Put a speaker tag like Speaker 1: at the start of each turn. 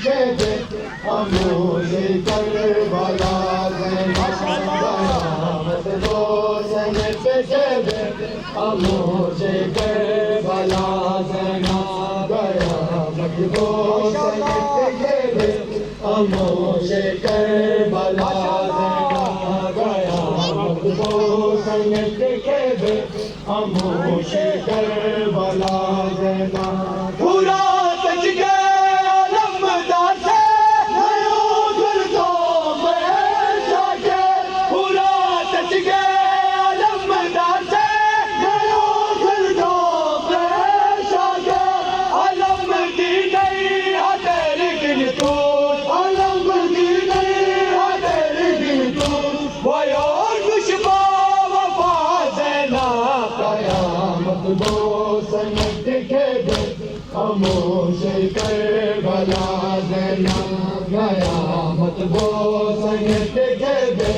Speaker 1: کے دے خاموش کربلا قیامت روشن کے دے خاموش کربلا قیامت روشن کے دے خاموش کربلا قیامت روشن کے دے خاموش کربلا پورا سچ کے علمدار سے نیو گردوں میں جاگے پورا سچ کے علمدار سے نیو گردوں میں جاگے علم دی گئی ہے تیری گنتوش علم دی گئی ہے تیری گنتوش ویو خوشبو وفا زینا قیامت روشن کے دے خاموش کربلا قیامت روشن کے دے